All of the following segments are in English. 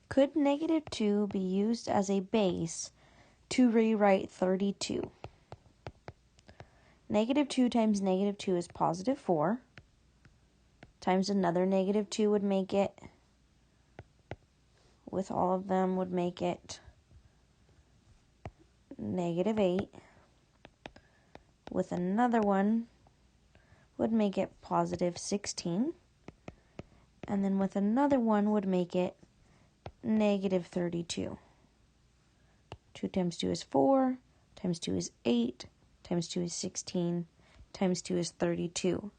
Could -2 be used as a base to rewrite 32? -2 times -2 is +4. Times another -2 would make it, with all of them, would make it -8. With another one would make it +16. And then with another one would make it -32. 2 times 2 is 4, times 2 is 8, times 2 is 16, times 2 is 32.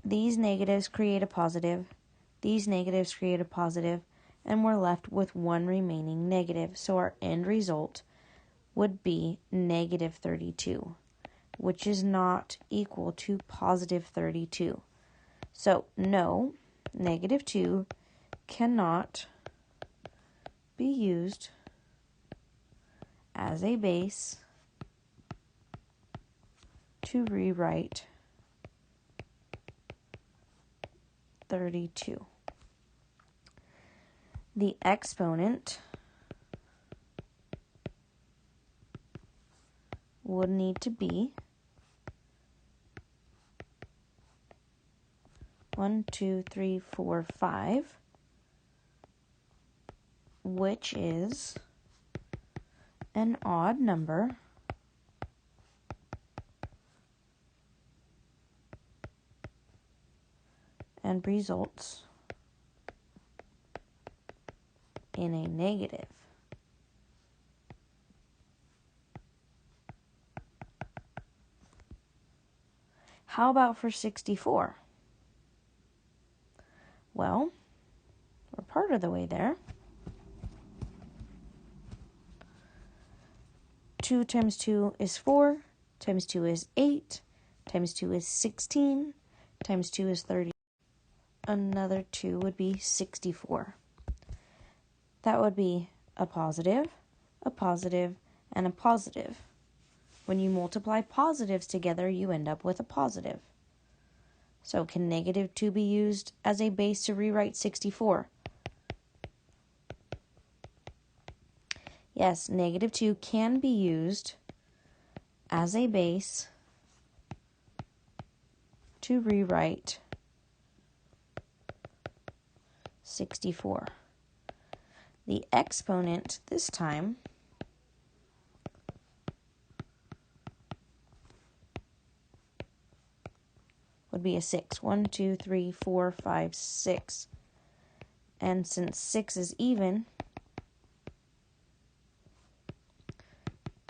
These negatives create a positive, these negatives create a positive, and we're left with one remaining negative. So our end result would be -32, which is not equal to +32. So no, -2 cannot be used as a base to rewrite 32. The exponent would need to be 1, 2, 3, 4, 5, which is an odd number and results in a negative. How about for 64? Well, we're part of the way there. 2 times 2 is 4, times 2 is 8, times 2 is 16, times 2 is 30. Another 2 would be 64. That would be a positive, and a positive. When you multiply positives together, you end up with a positive. So can -2 be used as a base to rewrite 64? Yes, -2 can be used as a base to rewrite 64. The exponent this time would be a 6. 1, 2, 3, 4, 5, 6. And since 6 is even,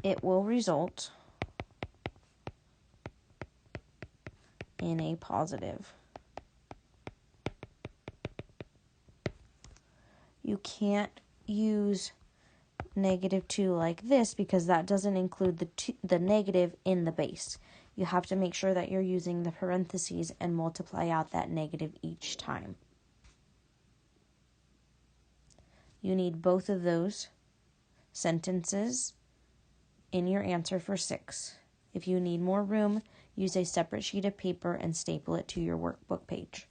it will result in a positive. You can't use -2 like this because that doesn't include the negative in the base. You have to make sure that you're using the parentheses and multiply out that negative each time. You need both of those sentences in your answer for 6. If you need more room, use a separate sheet of paper and staple it to your workbook page.